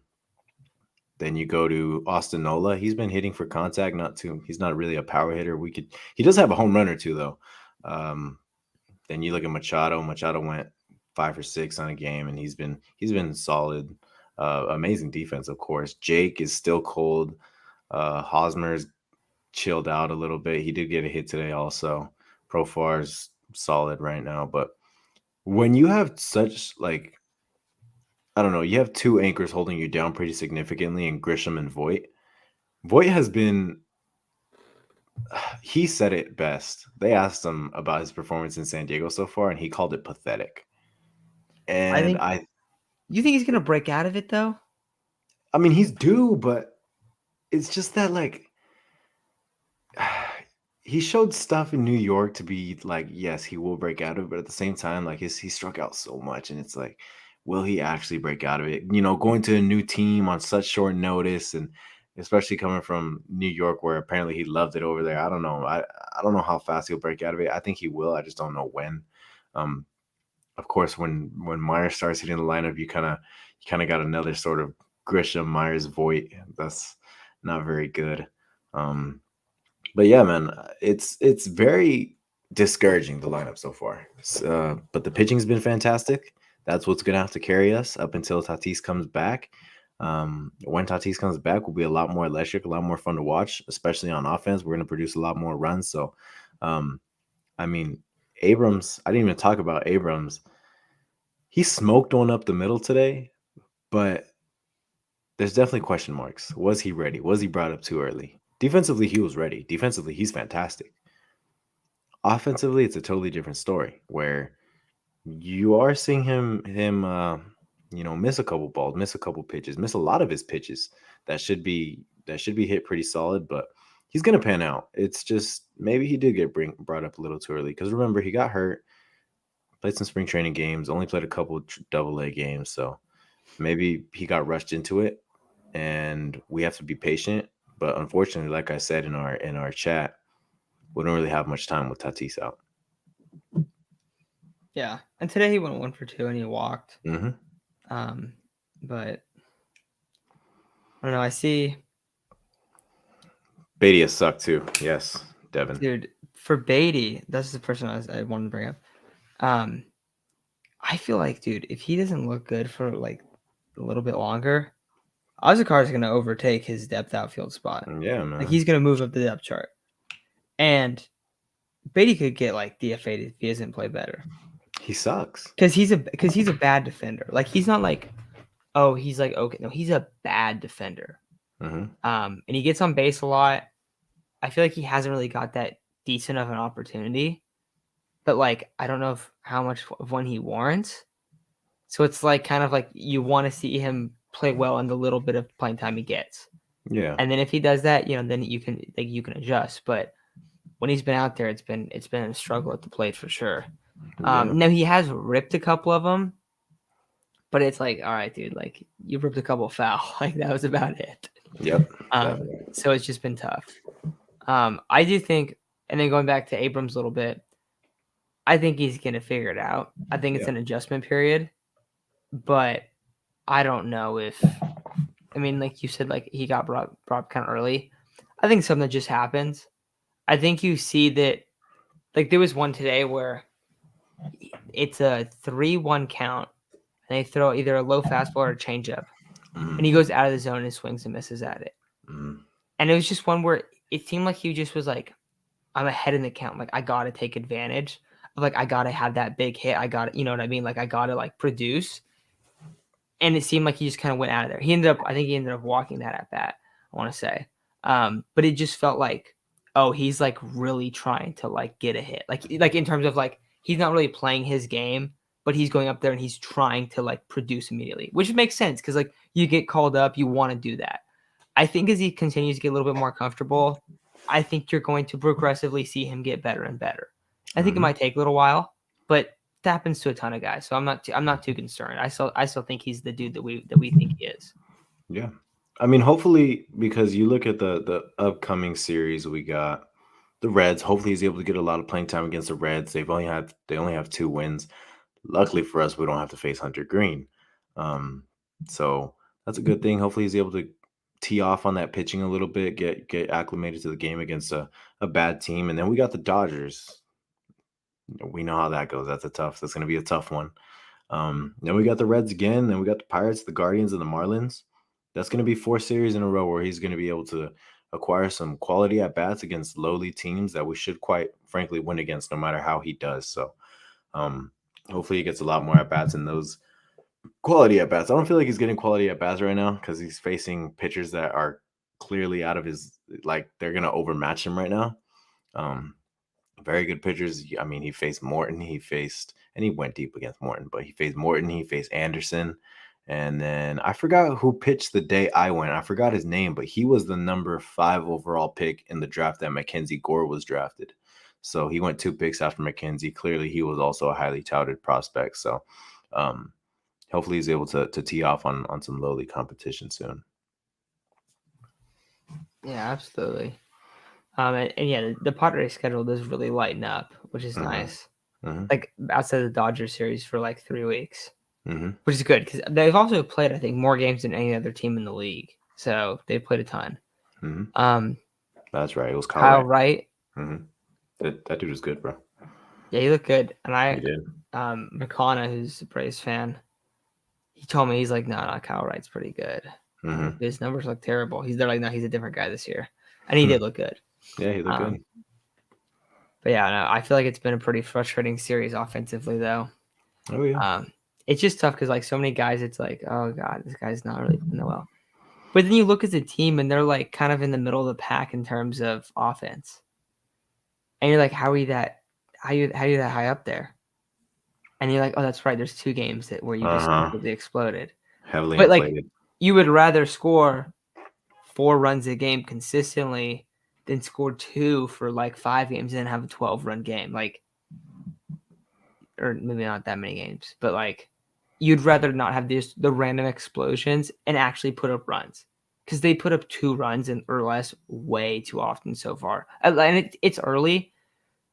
you go to Austin Nola. He's been hitting for contact, he's not really a power hitter. He does have a home run or two though. Then you look at Machado. Machado went 5 or 6 on a game, and he's been solid. Amazing defense, of course. Jake is still cold. Hosmer's chilled out a little bit. He did get a hit today also. Profar's solid right now. But when you have such like I don't know, you have two anchors holding you down pretty significantly in Grisham and Voit. Voit has been he said it best. They asked him about his performance in San Diego so far, and he called it pathetic. And You think he's gonna break out of it though? I mean, he's due, but it's just that like he showed stuff in New York to be like, yes, he will break out of it, but at the same time, like he struck out so much, and it's like, will he actually break out of it? You know, going to a new team on such short notice, and especially coming from New York, where apparently he loved it over there. I don't know. I don't know how fast he'll break out of it. I think he will. I just don't know when. Of course, when Myers starts hitting the lineup, you kind of got another sort of Grisham, Myers, Voit. That's not very good. But yeah, man, it's very discouraging, the lineup so far. But the pitching's been fantastic. That's what's gonna have to carry us up until Tatis comes back. When Tatis comes back, will be a lot more electric, a lot more fun to watch, especially on offense. We're gonna produce a lot more runs. So, I mean, Abrams. I didn't even talk about Abrams. He smoked one up the middle today, but there's definitely question marks. Was he ready? Was he brought up too early? Defensively, he was ready. Defensively, he's fantastic. Offensively, it's a totally different story where you are seeing him miss a couple balls, miss a couple pitches, miss a lot of his pitches that should be hit pretty solid, but he's gonna pan out. It's just maybe he did get brought up a little too early because remember he got hurt, played some spring training games, only played a couple double-A games, so maybe he got rushed into it, and we have to be patient. But unfortunately, like I said in our chat, we don't really have much time with Tatis out. Yeah, and today he went 1 for 2 and he walked. Mm-hmm. But I don't know. I see. Beatty has sucked too. Yes, Devin. Dude, for Beatty, that's the person I wanted to bring up. I feel like, dude, if he doesn't look good for like a little bit longer, Ozakar is going to overtake his depth outfield spot. Yeah, man. Like he's going to move up the depth chart, and Beatty could get like DFA'd if he doesn't play better. He sucks because he's a bad defender. Like he's not like, oh, he's like okay. No, he's a bad defender. Mm-hmm. And he gets on base a lot. I feel like he hasn't really got that decent of an opportunity, but like I don't know how much of one he warrants. So it's like kind of like you want to see him play well in the little bit of playing time he gets. Yeah. And then if he does that, then you can adjust. But when he's been out there, it's been a struggle at the plate for sure. Yeah. Now he has ripped a couple of them, But it's like, all right, dude, like you ripped a couple foul. Like that was about it. Yep. Definitely. So it's just been tough. I do think, and then going back to Abrams a little bit, I think he's gonna figure it out. I think it's an adjustment period, but I don't know if. I mean, like you said, like he got brought up kind of early. I think something just happens. I think you see that, like there was one today where it's a 3-1 count, and they throw either a low fastball or a changeup, and he goes out of the zone and swings and misses at it. And it was just one where it seemed like he just was like, I'm ahead in the count. Like I gotta take advantage of, like I gotta have that big hit. I got, you know what I mean? Like I gotta like produce. And it seemed like he just kind of went out of there. I think he ended up walking that at bat, I want to say. But it just felt like, oh, he's like really trying to like get a hit. Like in terms of like, he's not really playing his game, but he's going up there and he's trying to like produce immediately, which makes sense because like you get called up, you want to do that. I think as he continues to get a little bit more comfortable, I think you're going to progressively see him get better and better. I think it might take a little while, but that happens to a ton of guys, so I'm not too concerned. I still think he's the dude that we think he is. Yeah, I mean, hopefully, because you look at the upcoming series, we got the Reds. Hopefully, he's able to get a lot of playing time against the Reds. They only have 2 wins. Luckily for us, we don't have to face Hunter Green, so that's a good thing. Hopefully, he's able to tee off on that pitching a little bit, get acclimated to the game against a bad team, and then we got the Dodgers. We know how that goes. That's going to be a tough one. Then we got the Reds again. Then we got the Pirates, the Guardians, and the Marlins. That's going to be 4 series in a row where he's going to be able to acquire some quality at bats against lowly teams that we should quite frankly win against, no matter how he does. So, hopefully, he gets a lot more at bats in those quality at bats. I don't feel like he's getting quality at bats right now because he's facing pitchers that are clearly out of his, like they're going to overmatch him right now. Very good pitchers. I mean, he faced Morton. And he went deep against Morton, but he faced Morton. He faced Anderson. And then I forgot who pitched the day I went. I forgot his name, but he was the number 5 overall pick in the draft that Mackenzie Gore was drafted. So he went 2 picks after Mackenzie. Clearly, he was also a highly touted prospect. So hopefully he's able to tee off on some lowly competition soon. Yeah, absolutely. And yeah, the Padres schedule does really lighten up, which is nice. Like outside of the Dodgers series for like 3 weeks, which is good because they've also played, I think, more games than any other team in the league. So they've played a ton. That's right. It was Kyle Wright. That dude was good, bro. Yeah, he looked good. And He did. McConnell, who's a Braves fan, he told me, he's like, no, Kyle Wright's pretty good. His numbers look terrible. They're like, no, he's a different guy this year. And he did look good. Yeah, he looked good. But yeah, no, I feel like it's been a pretty frustrating series offensively, though. Oh, yeah. It's just tough because, like, so many guys, it's like, oh, God, this guy's not really playing that well. But then you look at the team, and they're, like, kind of in the middle of the pack in terms of offense. And you're like, how are you that high up there? And you're like, oh, that's right. There's 2 games where you just completely exploded. Heavily but, inflated. like, you would rather score 4 runs a game consistently than score 2 for, like, 5 games and then have a 12-run game. Like, or maybe not that many games, but, like, you'd rather not have the random explosions and actually put up runs, because they put up 2 runs or less way too often so far. And it's early,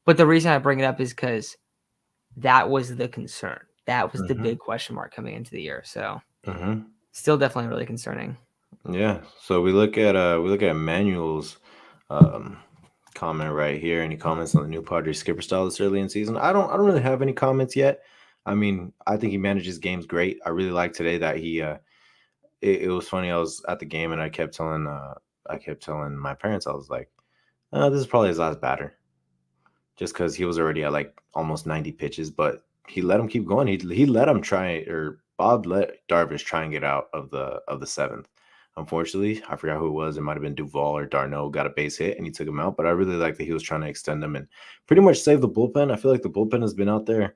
but the reason I bring it up is because that was the concern. That was the big question mark coming into the year. So still definitely really concerning. Yeah. So we look at Emmanuel's comment right here, and he comments on the new Padres skipper style this early in season. I don't really have any comments yet. I mean, I think he manages games great. I really like today that he it was funny. I was at the game and I kept telling my parents, I was like, this is probably his last batter, just because he was already at like almost 90 pitches, but he let him keep going. He let him try, or Bob let Darvish try and get out of the 7th. Unfortunately, I forgot who it was. It might have been Duvall or Darno got a base hit and he took him out. But I really like that he was trying to extend them and pretty much save the bullpen. I feel like the bullpen has been out there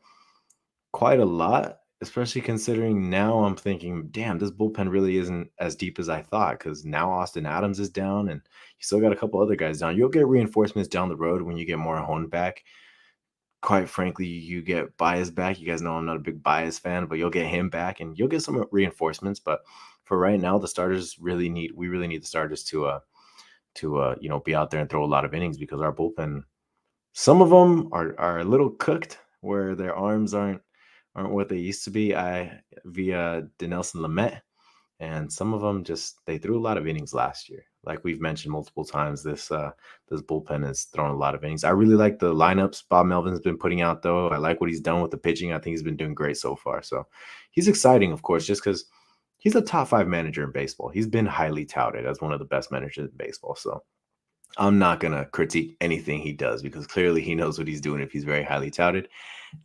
quite a lot, especially considering now I'm thinking, damn, this bullpen really isn't as deep as I thought, because now Austin Adams is down and you still got a couple other guys down. You'll get reinforcements down the road when you get more honed back. quite frankly, you get Bias back. You guys know I'm not a big Bias fan, but you'll get him back, and you'll get some reinforcements. But for right now, the starters we really need the starters to be out there and throw a lot of innings, because our bullpen, some of them are a little cooked, where their arms aren't what they used to be. Via Dinelson Lamet, and some of them they threw a lot of innings last year. Like we've mentioned multiple times, this bullpen has thrown a lot of innings. I really like the lineups Bob Melvin's been putting out, though. I like what he's done with the pitching. I think he's been doing great so far. So he's exciting, of course, just because he's a top 5 manager in baseball. He's been highly touted as one of the best managers in baseball. So I'm not going to critique anything he does, because clearly he knows what he's doing if he's very highly touted.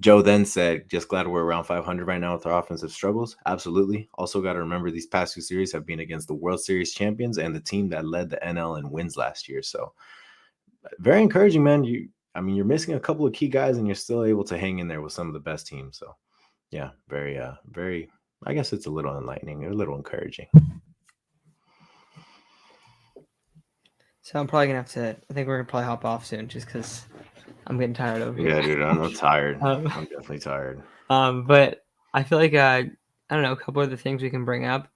Joe then said, just glad we're around 500 right now with our offensive struggles. Absolutely. Also got to remember, these past 2 series have been against the World Series champions and the team that led the NL in wins last year. So very encouraging, man. You're missing a couple of key guys, and you're still able to hang in there with some of the best teams. So yeah, very, I guess it's a little enlightening, a little encouraging. So I'm probably gonna I think we're gonna probably hop off soon, just because I'm getting tired over here. Yeah, dude, I'm tired. I'm definitely tired. But I feel like I don't know, a couple of the things we can bring up.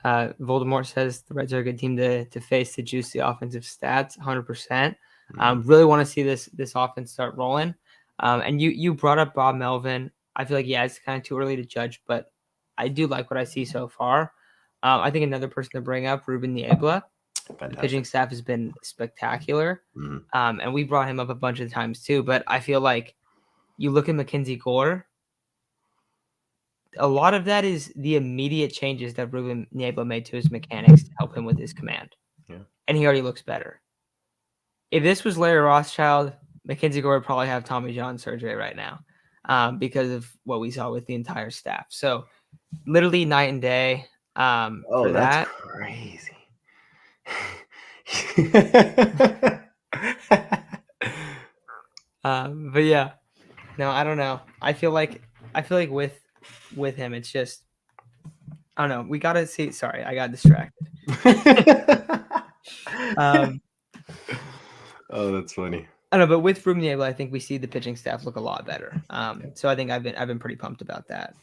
Voldemort says the Reds are a good team to face to juice the offensive stats, 100%. Really want to see this offense start rolling. And you brought up Bob Melvin. I feel like, yeah, it's kind of too early to judge, but I do like what I see so far. I think another person to bring up, Ruben Niebla. Fantastic. The pitching staff has been spectacular. Mm-hmm. And we brought him up a bunch of times too, but I feel like you look at Mackenzie Gore, a lot of that is the immediate changes that Ruben Niebla made to his mechanics to help him with his command. Yeah. And he already looks better. If this was Larry Rothschild, Mackenzie Gore would probably have Tommy John surgery right now, because of what we saw with the entire staff. So literally night and day. For that's that. Crazy. But yeah, no, I don't know. I feel like with him, it's just, I don't know. We gotta see. Sorry, I got distracted. Oh, that's funny. I don't know, but with Ruben Niebla, I think we see the pitching staff look a lot better. So I think I've been pretty pumped about that.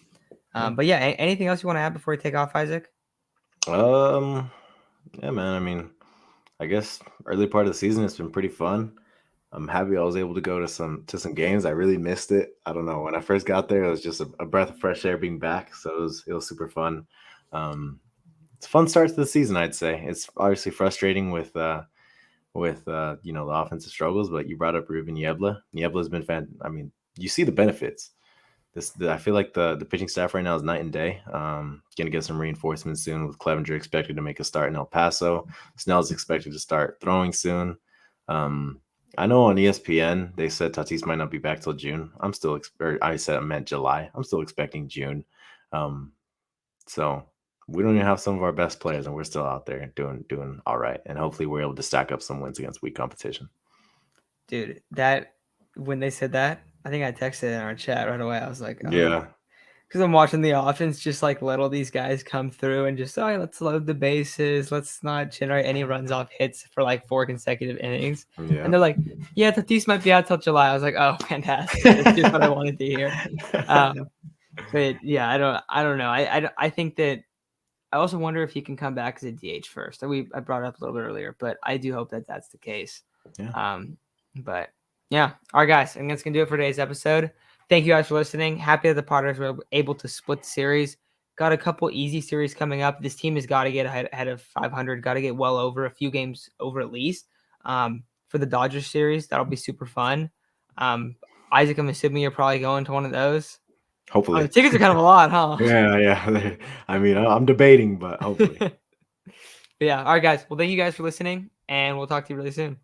But yeah, anything else you want to add before we take off, Isaac? Yeah, man. I guess early part of the season, it's been pretty fun. I'm happy I was able to go to some games. I really missed it. I don't know. When I first got there, it was just a breath of fresh air being back. So it was super fun. It's a fun start to the season, I'd say. It's obviously frustrating with the offensive struggles, but you brought up Ruben Niebla. Niebla's been you see the benefits. I feel like the pitching staff right now is night and day. Gonna get some reinforcements soon, with Clevenger expected to make a start in El Paso. Snell's expected to start throwing soon. I know on ESPN they said Tatis might not be back till June. I meant July. I'm still expecting June. So we don't even have some of our best players, and we're still out there doing all right. And hopefully we're able to stack up some wins against weak competition. Dude, when they said that, I think I texted in our chat right away. I was like, oh. Yeah. Because I'm watching the offense just like let all these guys come through and just, let's load the bases. Let's not generate any runs off hits for like 4 consecutive innings. Yeah. And they're like, yeah, Tatis might be out till July. I was like, oh, fantastic. That's just what I wanted to hear. But yeah, I don't know. I think that I also wonder if he can come back as a DH first. I brought it up a little bit earlier, but I do hope that that's the case. Yeah. But yeah. All right, guys. I think that's going to do it for today's episode. Thank you guys for listening. Happy that the Padres were able to split the series. Got a couple easy series coming up. This team has got to get ahead of 500. Got to get well over, a few games over at least. For the Dodgers series, that'll be super fun. Isaac, I'm assuming you're probably going to one of those. Hopefully. The tickets are kind of a lot, huh? Yeah. I'm debating, but hopefully. Yeah. All right, guys. Well, thank you guys for listening, and we'll talk to you really soon.